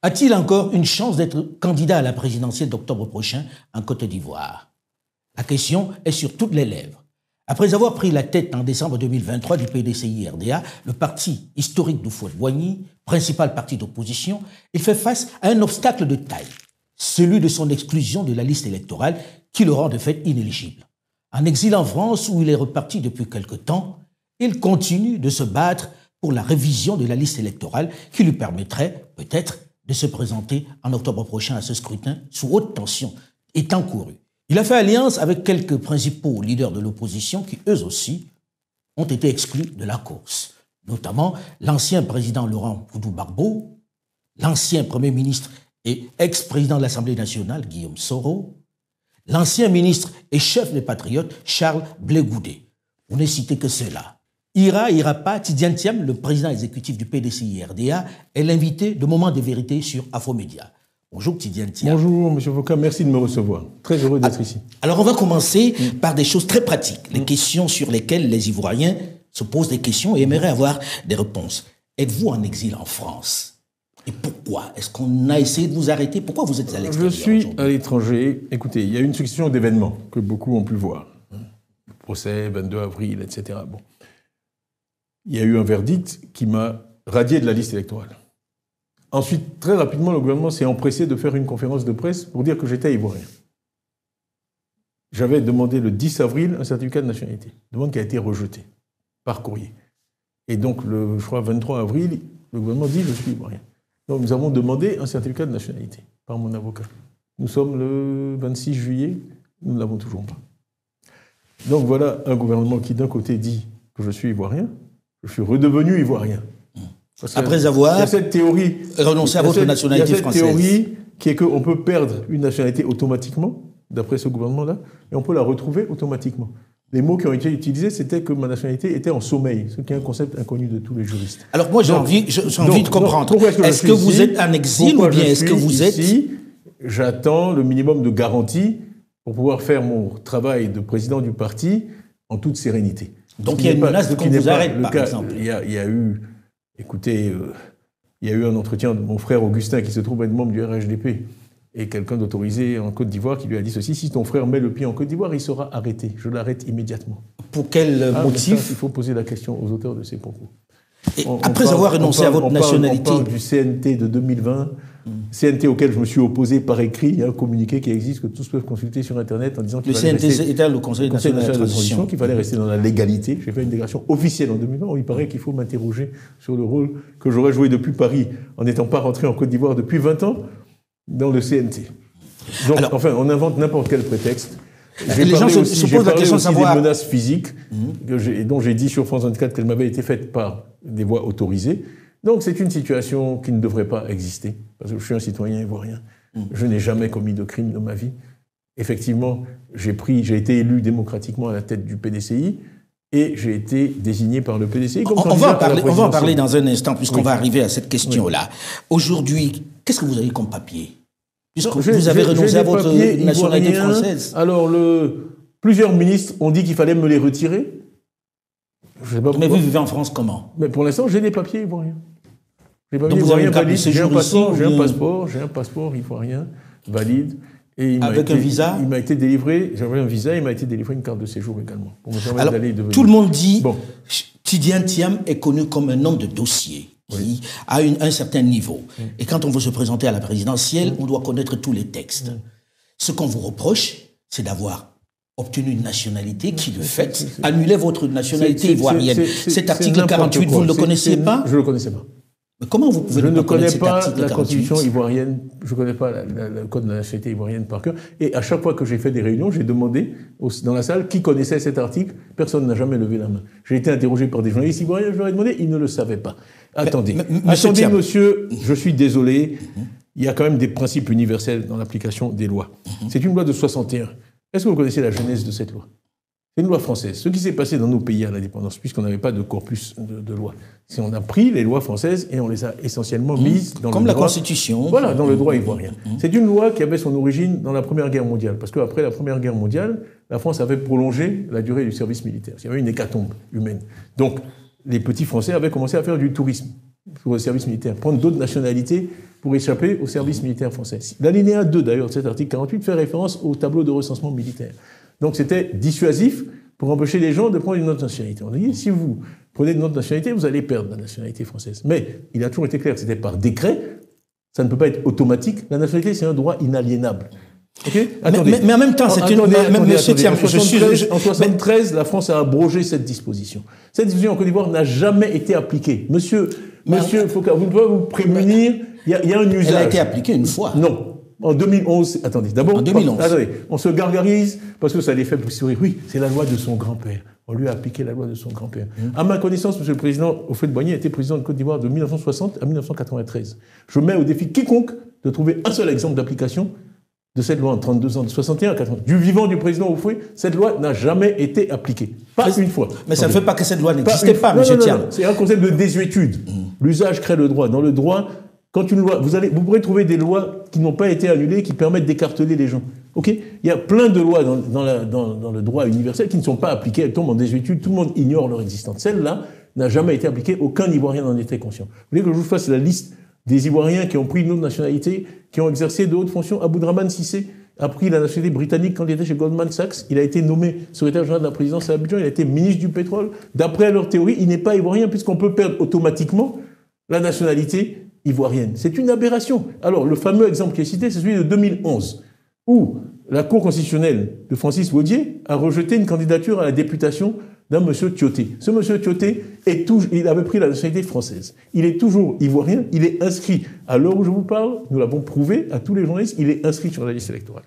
A-t-il encore une chance d'être candidat à la présidentielle d'octobre prochain en Côte d'Ivoire? La question est sur toutes les lèvres. Après avoir pris la tête en décembre 2023 du PDCI-RDA, le parti historique d'Houphouët-Boigny, principal parti d'opposition, il fait face à un obstacle de taille, celui de son exclusion de la liste électorale qui le rend de fait inéligible. En exil en France, où il est reparti depuis quelque temps, il continue de se battre pour la révision de la liste électorale qui lui permettrait peut-être de se présenter en octobre prochain à ce scrutin sous haute tension étant couru. Il a fait alliance avec quelques principaux leaders de l'opposition qui, eux aussi, ont été exclus de la course, notamment l'ancien président Laurent Gbagbo, l'ancien Premier ministre et ex-président de l'Assemblée nationale Guillaume Soro, l'ancien ministre et chef des Patriotes Charles Blé Goudé. On n'est cité que cela. Ira pas, Tidiane Thiam, le président exécutif du PDCI-RDA, est l'invité de Moment de vérité sur Afromédia. Bonjour Tidiane Thiam. Bonjour M. Foucault, merci de me recevoir. Très heureux d'être ici. Alors on va commencer par des choses très pratiques, les questions sur lesquelles les Ivoiriens se posent des questions et aimeraient avoir des réponses. Êtes-vous en exil en France? Et pourquoi? Est-ce qu'on a essayé de vous arrêter? Pourquoi vous êtes à l'extérieur? Je suis à l'étranger. Écoutez, il y a une succession d'événements que beaucoup ont pu voir. Le procès, 22 avril, etc. Bon. Il y a eu un verdict qui m'a radié de la liste électorale. Ensuite, très rapidement, le gouvernement s'est empressé de faire une conférence de presse pour dire que j'étais ivoirien. J'avais demandé le 10 avril un certificat de nationalité, demande qui a été rejetée par courrier. Et donc, je crois, 23 avril, le gouvernement dit « je suis ivoirien ». Donc, nous avons demandé un certificat de nationalité par mon avocat. Nous sommes le 26 juillet, nous ne l'avons toujours pas. Donc, voilà un gouvernement qui, d'un côté, dit que je suis ivoirien, je suis redevenu ivoirien. Après avoir cette théorie, renoncé à votre nationalité française. Il y a cette théorie qui est qu'on peut perdre une nationalité automatiquement, d'après ce gouvernement-là, et on peut la retrouver automatiquement. Les mots qui ont été utilisés, c'était que ma nationalité était en sommeil, ce qui est un concept inconnu de tous les juristes. Alors moi, j'ai envie de comprendre. Est-ce que vous êtes en exil ou bien est-ce que vous êtes ici? J'attends le minimum de garantie pour pouvoir faire mon travail de président du parti en toute sérénité. Donc il y a une menace qu'on vous arrête, par exemple. Il y a eu... Écoutez, il y a eu un entretien de mon frère Augustin, qui se trouve être membre du RHDP, et quelqu'un d'autorisé en Côte d'Ivoire qui lui a dit ceci: si ton frère met le pied en Côte d'Ivoire, il sera arrêté. Je l'arrête immédiatement. Pour quel motif? Il faut poser la question aux auteurs de ces propos. Après avoir renoncé à votre nationalité. On parle du CNT de 2020, CNT auquel je me suis opposé par écrit. Il y a un communiqué qui existe que tous peuvent consulter sur Internet en disant qu'il fallait rester... Le CNT était le Conseil national de transition. Qu'il fallait rester dans la légalité. J'ai fait une déclaration officielle en 2020 où il paraît qu'il faut m'interroger sur le rôle que j'aurais joué depuis Paris en n'étant pas rentré en Côte d'Ivoire depuis 20 ans dans le CNT. Donc, enfin, on invente n'importe quel prétexte. Les gens se posent la question de savoir... des menaces physiques dont j'ai dit sur France 24 qu'elles m'avaient été faites par des voies autorisées. Donc c'est une situation qui ne devrait pas exister, parce que je suis un citoyen ivoirien. Je n'ai jamais commis de crime de ma vie. Effectivement, j'ai été élu démocratiquement à la tête du PDCI, et j'ai été désigné par le PDCI comme candidat à la présidentielle. On va en parler dans un instant, puisqu'on va arriver à cette question-là. Aujourd'hui, qu'est-ce que vous avez comme papier? Puisque vous avez renoncé à votre nationalité française. Alors, plusieurs ministres ont dit qu'il fallait me les retirer. Je sais pas pourquoi. Mais vous vivez en France comment? Mais pour l'instant, j'ai des papiers ivoiriens. Donc vous avez une carte de séjour ici? J'ai un passeport ivoirien valide. Et avec un visa? Il m'a été délivré, j'avais un visa, il m'a été délivré une carte de séjour également. Pour me permettre d'aller devenir. Tout le monde dit, Tidiane Thiam est connu comme un homme de dossier, qui a un certain niveau. Et quand on veut se présenter à la présidentielle, on doit connaître tous les textes. Ce qu'on vous reproche, c'est d'avoir obtenu une nationalité qui, de fait, annulait votre nationalité ivoirienne. Cet article 48, vous ne le connaissiez pas? Je ne le connaissais pas. Mais comment vous pouvez Je ne connais cet pas article la 48? constitution ivoirienne, je ne connais pas le code de la nationalité ivoirienne par cœur. Et à chaque fois que j'ai fait des réunions, j'ai demandé dans la salle qui connaissait cet article. Personne n'a jamais levé la main. J'ai été interrogé par des journalistes ivoiriens, je leur ai demandé, ils ne le savaient pas. Attendez, monsieur, je suis désolé, il y a quand même des principes universels dans l'application des lois. C'est une loi de 61. Est-ce que vous connaissez la genèse de cette loi? C'est une loi française. Ce qui s'est passé dans nos pays à l'indépendance, puisqu'on n'avait pas de corpus de lois, c'est qu'on a pris les lois françaises et on les a essentiellement mises dans comme le droit... Comme la Constitution. Voilà, dans le droit ivoirien. C'est une loi qui avait son origine dans la Première Guerre mondiale, parce qu'après la Première Guerre mondiale, la France avait prolongé la durée du service militaire. Il y avait une hécatombe humaine. Donc, les petits Français avaient commencé à faire du tourisme. pour le service militaire, prendre d'autres nationalités pour échapper au service militaire français. L'alinéa 2, d'ailleurs, de cet article 48 fait référence au tableau de recensement militaire. Donc c'était dissuasif pour empêcher les gens de prendre une autre nationalité. On a dit, si vous prenez une autre nationalité, vous allez perdre la nationalité française. Mais il a toujours été clair que c'était par décret, ça ne peut pas être automatique. La nationalité, c'est un droit inaliénable. Okay, mais en même temps, c'est une... En 73, la France a abrogé cette disposition. Cette disposition en Côte d'Ivoire n'a jamais été appliquée. Monsieur Foucault, vous ne pouvez vous prémunir, il y a un usage. Elle a été appliquée une fois. Non. En 2011, attendez, d'abord, on se gargarise parce que ça les fait plus sourire. Oui, c'est la loi de son grand-père. On lui a appliqué la loi de son grand-père. À ma connaissance, Monsieur le Président Houphouët-Boigny était président de Côte d'Ivoire de 1960 à 1993. Je mets au défi quiconque de trouver un seul exemple d'application de cette loi en 32 ans, de 61 à 80. Du vivant du président Houphouët, cette loi n'a jamais été appliquée. Pas une fois. Mais ça ne fait pas que cette loi n'existait pas, M. Thiam. C'est un concept de désuétude. L'usage crée le droit. Dans le droit, quand une loi, vous pourrez trouver des lois qui n'ont pas été annulées, qui permettent d'écarteler les gens. Ok ? Il y a plein de lois dans le droit universel qui ne sont pas appliquées, elles tombent en désuétude, tout le monde ignore leur existence. Celle-là n'a jamais été appliquée, aucun Ivoirien n'en était conscient. Vous voulez que je vous fasse la liste des Ivoiriens qui ont pris une autre nationalité, qui ont exercé de hautes fonctions? Aboudrahmane Cissé a pris la nationalité britannique quand il était chez Goldman Sachs. Il a été nommé secrétaire général de la présidence à Abidjan, il a été ministre du pétrole. D'après leur théorie, il n'est pas ivoirien puisqu'on peut perdre automatiquement la nationalité ivoirienne. C'est une aberration. Alors, le fameux exemple qui est cité, c'est celui de 2011, où la Cour constitutionnelle de Francis Waudier a rejeté une candidature à la députation d'un monsieur Thioté. Ce monsieur Thioté il avait pris la nationalité française. Il est toujours ivoirien, il est inscrit, à l'heure où je vous parle, nous l'avons prouvé à tous les journalistes, il est inscrit sur la liste électorale.